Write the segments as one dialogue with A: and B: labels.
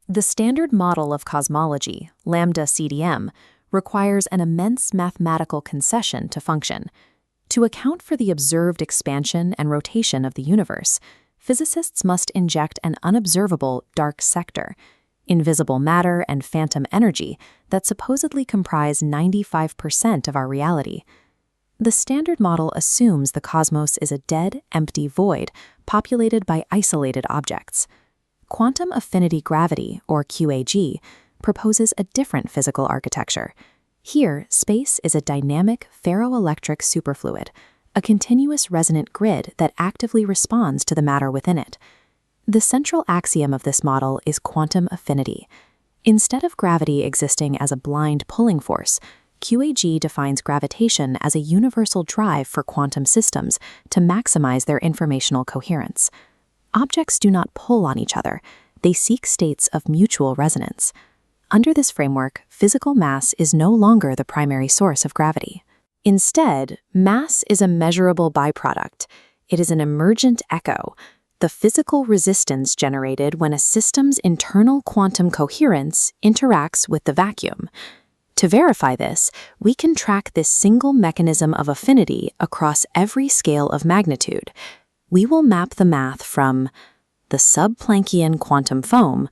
A: The standard model of cosmology, lambda CDM, requires an immense mathematical concession to function. To account for the observed expansion and rotation of the universe, physicists must inject an unobservable dark sector, invisible matter and phantom energy that supposedly comprise 95% of our reality. The standard model assumes the cosmos is a dead, empty void populated by isolated objects. Quantum affinity gravity, or QAG, proposes a different physical architecture. Here, space is a dynamic ferroelectric superfluid, a continuous resonant grid that actively responds to the matter within it. The central axiom of this model is quantum affinity. Instead of gravity existing as a blind pulling force, QAG defines gravitation as a universal drive for quantum systems to maximize their informational coherence. Objects do not pull on each other, they seek states of mutual resonance. Under this framework, physical mass is no longer the primary source of gravity. Instead, mass is a measurable byproduct. It is an emergent echo, the physical resistance generated when a system's internal quantum coherence interacts with the vacuum. To verify this, we can track this single mechanism of affinity across every scale of magnitude. We will map the math from the sub-Planckian quantum foam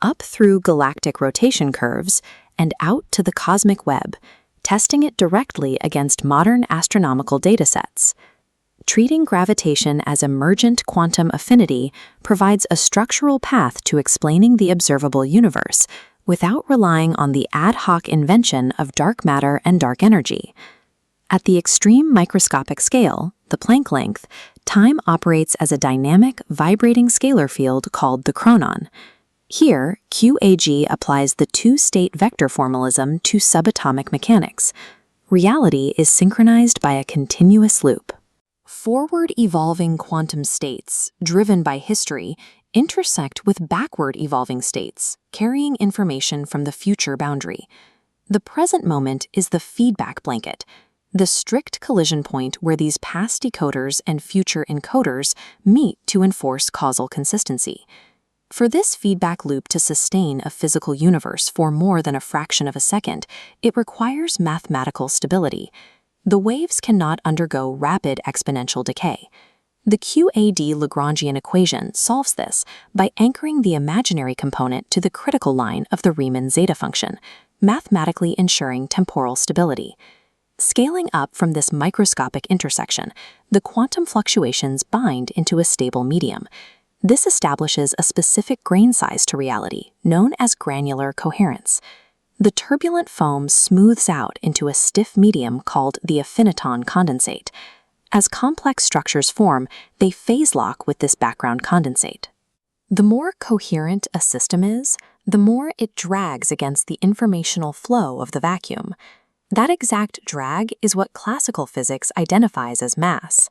A: up through galactic rotation curves and out to the cosmic web, testing it directly against modern astronomical datasets. Treating gravitation as emergent quantum affinity provides a structural path to explaining the observable universe without relying on the ad hoc invention of dark matter and dark energy. At the extreme microscopic scale, the Planck length, time operates as a dynamic, vibrating scalar field called the chronon. Here, QAG applies the two-state vector formalism to subatomic mechanics. Reality is synchronized by a continuous loop. Forward-evolving quantum states, driven by history, intersect with backward-evolving states, carrying information from the future boundary. The present moment is the feedback blanket, the strict collision point where these past decoders and future encoders meet to enforce causal consistency. For this feedback loop to sustain a physical universe for more than a fraction of a second, it requires mathematical stability. The waves cannot undergo rapid exponential decay. The QAD Lagrangian equation solves this by anchoring the imaginary component to the critical line of the Riemann zeta function, mathematically ensuring temporal stability. Scaling up from this microscopic intersection, the quantum fluctuations bind into a stable medium. This establishes a specific grain size to reality, known as granular coherence. The turbulent foam smooths out into a stiff medium called the affiniton condensate. As complex structures form, they phase lock with this background condensate. The more coherent a system is, the more it drags against the informational flow of the vacuum. That exact drag is what classical physics identifies as mass.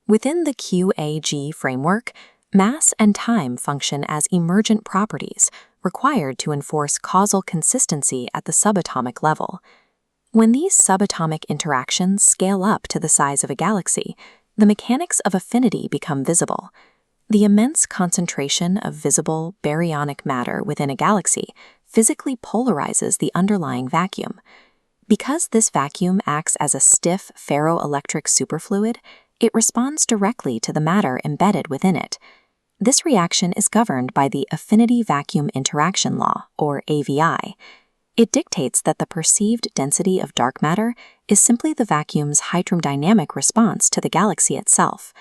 A: Within the QAG framework, mass and time function as emergent properties required to enforce causal consistency at the subatomic level. When these subatomic interactions scale up to the size of a galaxy, the mechanics of affinity become visible. The immense concentration of visible baryonic matter within a galaxy physically polarizes the underlying vacuum. Because this vacuum acts as a stiff ferroelectric superfluid, it responds directly to the matter embedded within it. This reaction is governed by the Affinity Vacuum Interaction Law, or AVI. It dictates that the perceived density of dark matter is simply the vacuum's hydrodynamic response to the galaxy itself.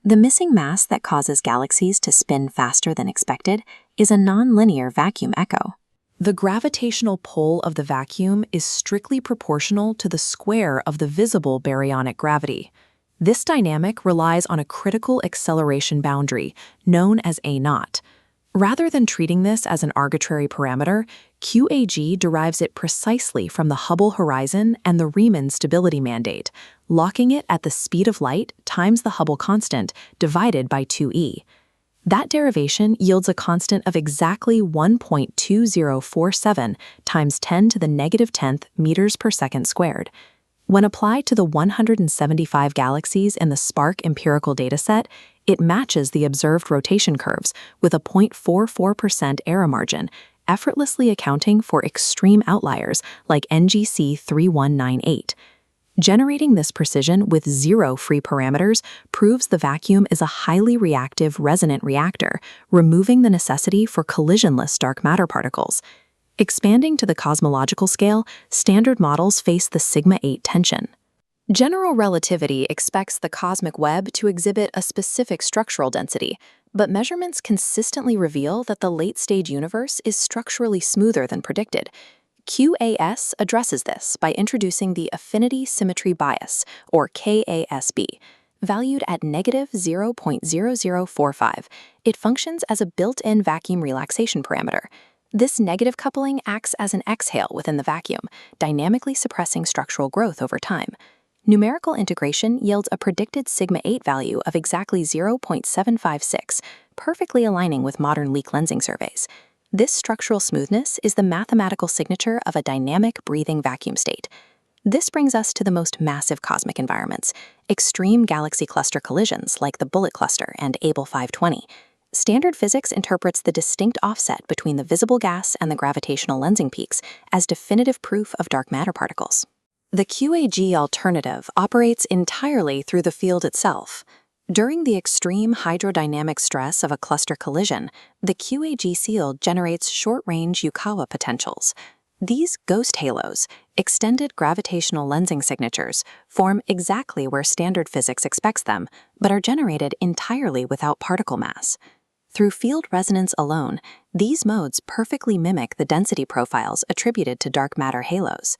A: The missing mass that causes galaxies to spin faster than expected is a nonlinear vacuum echo. The gravitational pull of the vacuum is strictly proportional to the square of the visible baryonic gravity. This dynamic relies on a critical acceleration boundary, known as A0. Rather than treating this as an arbitrary parameter, QAG derives it precisely from the Hubble horizon and the Riemann stability mandate, locking it at the speed of light times the Hubble constant divided by 2e. That derivation yields a constant of exactly 1.2047 times 10 to the negative 10th meters per second squared. When applied to the 175 galaxies in the SPARC empirical dataset, it matches the observed rotation curves with a 0.44% error margin effortlessly accounting for extreme outliers like NGC 3198. Generating this precision with zero free parameters proves the vacuum is a highly reactive resonant reactor, removing the necessity for collisionless dark matter particles. Expanding to the cosmological scale, standard models face the sigma-8 tension. General relativity expects the cosmic web to exhibit a specific structural density, but measurements consistently reveal that the late-stage universe is structurally smoother than predicted. QAS addresses this by introducing the Affinity Symmetry Bias, or KASB. Valued at -0.0045, it functions as a built-in vacuum relaxation parameter. This negative coupling acts as an exhale within the vacuum, dynamically suppressing structural growth over time. Numerical integration yields a predicted sigma-8 value of exactly 0.756, perfectly aligning with modern leak lensing surveys. This structural smoothness is the mathematical signature of a dynamic, breathing vacuum state. This brings us to the most massive cosmic environments, extreme galaxy cluster collisions like the Bullet Cluster and Able 520. Standard physics interprets the distinct offset between the visible gas and the gravitational lensing peaks as definitive proof of dark matter particles. The QAG alternative operates entirely through the field itself. During the extreme hydrodynamic stress of a cluster collision, the QAG field generates short-range Yukawa potentials. These ghost halos, extended gravitational lensing signatures, form exactly where standard physics expects them, but are generated entirely without particle mass. Through field resonance alone, these modes perfectly mimic the density profiles attributed to dark matter halos.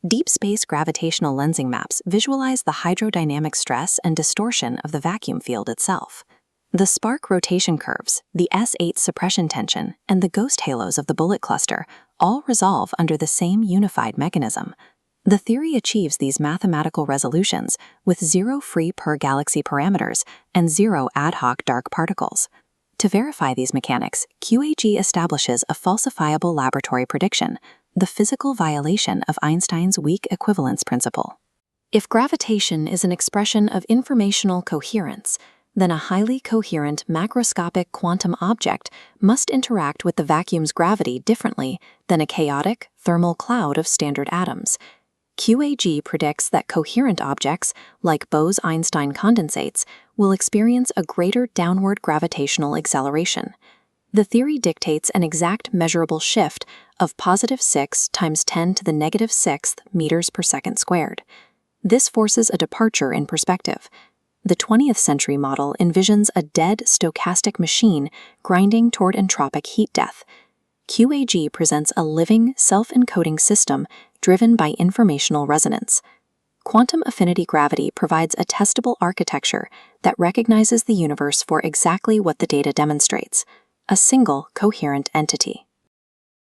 A: Deep space gravitational lensing maps visualize the hydrodynamic stress and distortion of the vacuum field itself. The spark rotation curves, the S8 suppression tension, and the ghost halos of the Bullet Cluster all resolve under the same unified mechanism. The theory achieves these mathematical resolutions with zero free per galaxy parameters and zero ad hoc dark particles. To verify these mechanics, QAG establishes a falsifiable laboratory prediction, the physical violation of Einstein's weak equivalence principle. If gravitation is an expression of informational coherence, then a highly coherent macroscopic quantum object must interact with the vacuum's gravity differently than a chaotic thermal cloud of standard atoms. QAG predicts that coherent objects, like Bose-Einstein condensates, will experience a greater downward gravitational acceleration. The theory dictates an exact measurable shift of +6 times 10 to the -6th meters per second squared. This forces a departure in perspective. The 20th century model envisions a dead stochastic machine grinding toward entropic heat death. QAG presents a living, self-encoding system driven by informational resonance. Quantum affinity gravity provides a testable architecture that recognizes the universe for exactly what the data demonstrates: a single coherent entity.